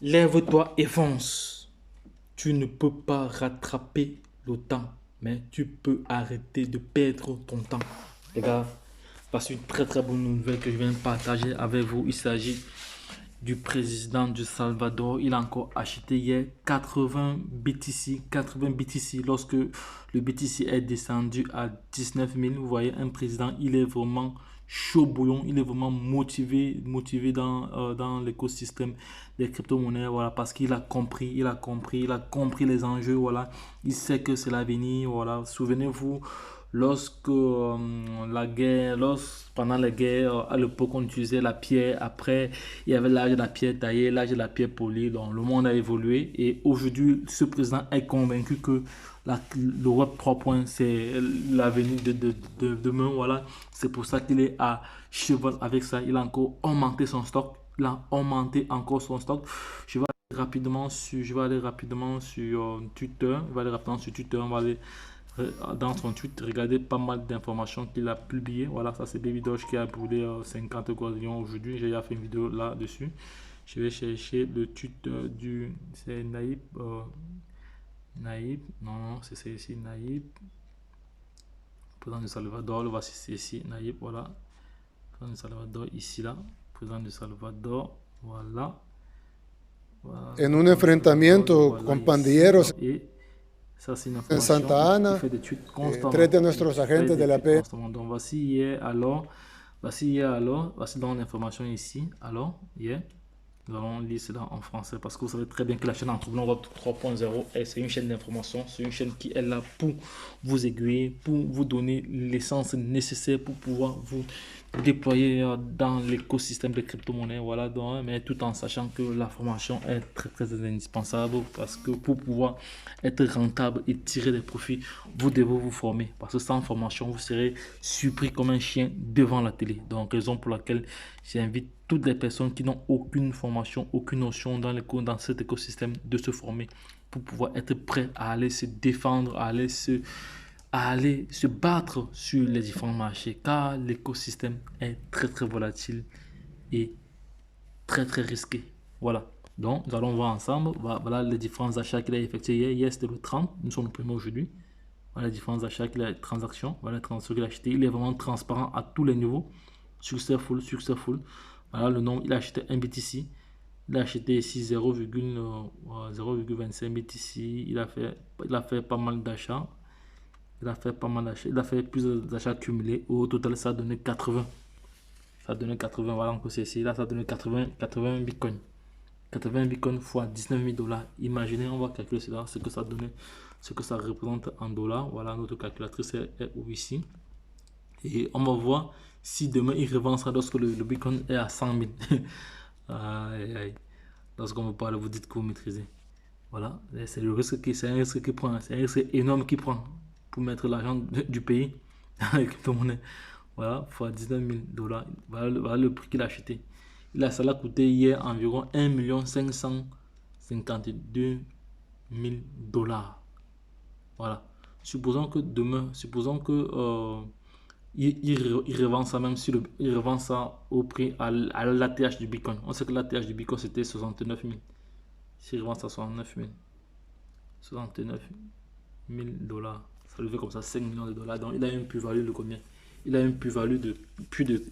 Lève-toi et fonce. Tu ne peux pas rattraper le temps, mais tu peux arrêter de perdre ton temps. Les gars, voici une très très bonne nouvelle que je viens de partager avec vous. Il s'agit du président du Salvador. Il a encore acheté hier 80 BTC. 80 BTC lorsque le BTC est descendu à 19 000. Vous voyez, un président, il est vraiment chaud bouillon. Il est vraiment motivé dans l'écosystème des crypto-monnaies. Voilà, parce qu'il a compris, il a compris les enjeux. Voilà, il sait que c'est l'avenir. Voilà, souvenez-vous lorsque la guerre, pendant la guerre, à l'époque, on utilisait la pierre. Après, il y avait l'âge de la pierre taillée, l'âge de la pierre polie. Donc, le monde a évolué. Et aujourd'hui, ce président est convaincu que le Web 3.0, c'est l'avenir de demain. Voilà. C'est pour ça qu'il est à cheval avec ça. Il a encore augmenté son stock. Il a augmenté encore son stock. Je vais aller rapidement sur Twitter. Je vais aller rapidement sur Twitter. On va aller dans son tweet, regardez pas mal d'informations qu'il a publiées. Voilà, ça c'est Baby Doge qui a brûlé 50 quadrillions aujourd'hui. J'ai déjà fait une vidéo là-dessus. Je vais chercher le tweet du... C'est Naïb. Naïb. Non, non, c'est ici Naïb. Président du Salvador. Le voici, c'est ici Naïb. Voilà. Président du Salvador, ici là. Président du Salvador. Voilà. Voilà. En un Salvador, enfrentamiento voilà con ici. pandilleros Et ça, c'est une en information. Santa Il Ana. fait des tweets Tres constamment. de Il nuestros fait agentes des de la tweets PN constamment. Donc, voici hier, alors. Voici hier, alors. Voici dans l'information ici. Alors, hier. Nous allons lire cela en français parce que vous savez très bien que la chaîne Entrepreneur Web 3.0, c'est une chaîne d'information, c'est une chaîne qui est là pour vous aiguiller, pour vous donner l'essence nécessaire pour pouvoir vous déployer dans l'écosystème des crypto-monnaies. Voilà, donc, mais tout en sachant que la formation est très très indispensable parce que pour pouvoir être rentable et tirer des profits, vous devez vous former parce que sans formation, vous serez surpris comme un chien devant la télé. Donc, raison pour laquelle j'invite toutes les personnes qui n'ont aucune formation, aucune notion dans cet écosystème de se former pour pouvoir être prêt à aller se défendre, à aller se battre sur les différents marchés car l'écosystème est très très volatile et très très risqué. Voilà. Donc, nous allons voir ensemble. Voilà les différents achats qu'il a effectués hier. Hier, c'était le 30. Nous sommes le premier aujourd'hui. Voilà les différents achats qu'il a, transactions. Voilà les transactions qu'il a achetées. Il est vraiment transparent à tous les niveaux. Successful, successful. Voilà le nom. Il a acheté un BTC. Il a acheté ici 0,25 BTC. Il a fait pas mal d'achats. Il a fait pas mal d'achats. Il a fait plusieurs achats cumulés. Au total, ça a donné 80. Ça a donné 80. Voilà, encore c'est ici. Là, ça a donné 80 bitcoins. 80 bitcoins fois 19 000 dollars. Imaginez, on va calculer cela, ce que ça donne, ce que ça représente en dollars. Voilà, notre calculatrice est ici. Et on va voir si demain il revend ça lorsque le bitcoin est à 100 000. Aïe, aïe. Lorsqu'on vous parle, vous dites que vous maîtrisez. Voilà, c'est le risque c'est un risque qui prend, c'est un risque énorme qui prend pour mettre l'argent du pays dans les crypto-monnaies. Voilà, fois 19 000 dollars. Voilà le prix qu'il a acheté. Ça l'a coûté hier environ 1 552 000 dollars. Voilà. Supposons que il revend ça même si il revend ça au prix à l'ATH du Bitcoin. On sait que l'ATH du Bitcoin c'était 69 000. S'il revend ça à 69 000 dollars, ça lui fait comme ça 5 millions de dollars. Donc il a une plus-value de combien? Il a une plus-value de plus de...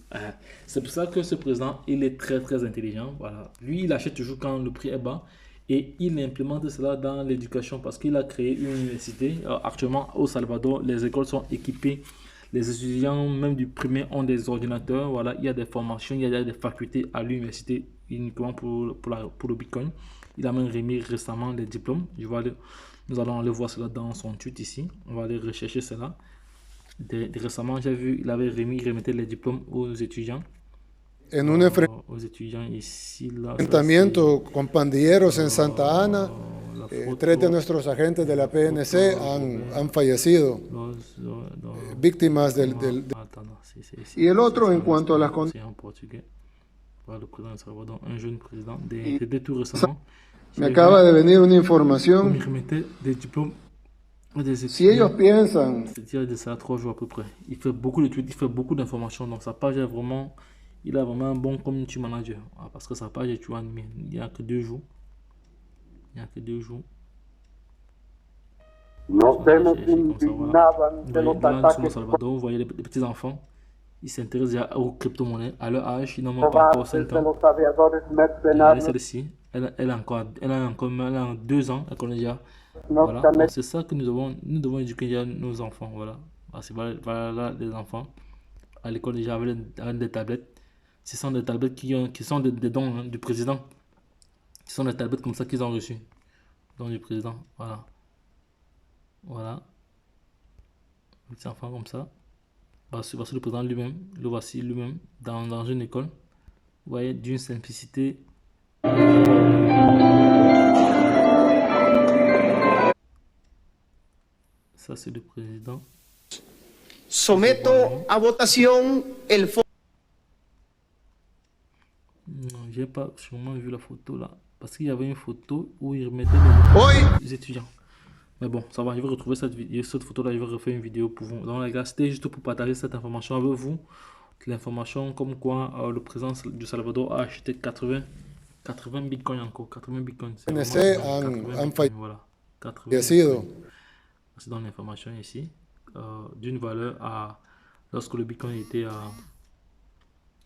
c'est pour ça que ce président, il est très très intelligent. Voilà. Lui, il achète toujours quand le prix est bas et il implémente cela dans l'éducation parce qu'il a créé une université. Actuellement, au Salvador, les écoles sont équipées. Les étudiants, même du primaire, ont des ordinateurs. Voilà, il y a des formations, il y a des facultés à l'université uniquement pour le Bitcoin. Il a même remis récemment les diplômes. Nous allons aller voir cela dans son tweet ici. On va aller rechercher cela. Récemment, j'ai vu, il remettait les diplômes en un aux étudiants ici, là, ça c'est enfrentamiento con pandilleros en Santa Ana. la Tres de photo, nuestros agentes de la la PNC photo, je vais, han fallecido, víctimas attends, non, c'est ici, Y el otro, c'est en en cuanto a las espagnol, condiciones, c'est en portugais. Voilà le président de Salvador, un jeune président, c'était tout récemment, me j'ai acaba vu, de venir una comme il información. remettait des diplômes à des Si ellos étudiants. piensan C'est-à-dire de ça 3 jours à peu près. Il fait beaucoup de tweets, il fait beaucoup d'informations. Donc sa page est vraiment, il a vraiment un bon community manager. Parce que sa page est, tu vois, animée. Il n'y a que 2 jours. Il n'y a que 2 jours. No se nos Vous voyez, indignaban de los dans le ataques Salvador, vous voyez les petits enfants, ils s'intéressent déjà aux crypto-monnaies. À leur âge, ils n'ont même pas encore cobardes 5 de ans. los aviadores Regardez mercenarios celle-ci, elle a 2 ans, elle connaît déjà. nos Voilà, camellos donc c'est ça que nous devons éduquer déjà nos enfants. Voilà, parce que voilà les enfants à l'école déjà avec des tablettes. Ce sont des tablettes qui sont des dons, hein, du président. Ce sont des tablettes comme ça qu'ils ont reçues. Dons du président. Voilà. Voilà. Petit enfant comme ça. Voici le président lui-même. Le voici lui-même dans une école. Vous voyez, d'une simplicité. Ça, c'est le président. Someto a votación el Non, j'ai pas sûrement vu la photo là. Parce qu'il y avait une photo où il remettait les étudiants. Mais bon, ça va, je vais retrouver cette photo là, je vais refaire une vidéo pour vous. Donc les gars, c'était juste pour partager cette information avec vous. L'information comme quoi le président du Salvador a acheté 80 bitcoins encore. 80 bitcoins. C'est voilà. 80 fallecido. c'est dans l'information ici. D'une valeur à... Lorsque le bitcoin était à...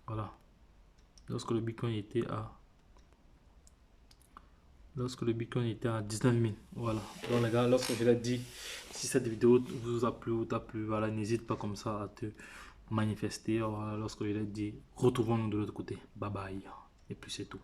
Voilà. Lorsque le bitcoin était à 19 000. Voilà. Donc les gars, lorsque je l'ai dit, si cette vidéo vous a plu ou t'a plu, voilà, n'hésite pas comme ça à te manifester. Voilà, lorsque je l'ai dit, retrouvons-nous de l'autre côté. Bye bye. Et puis c'est tout.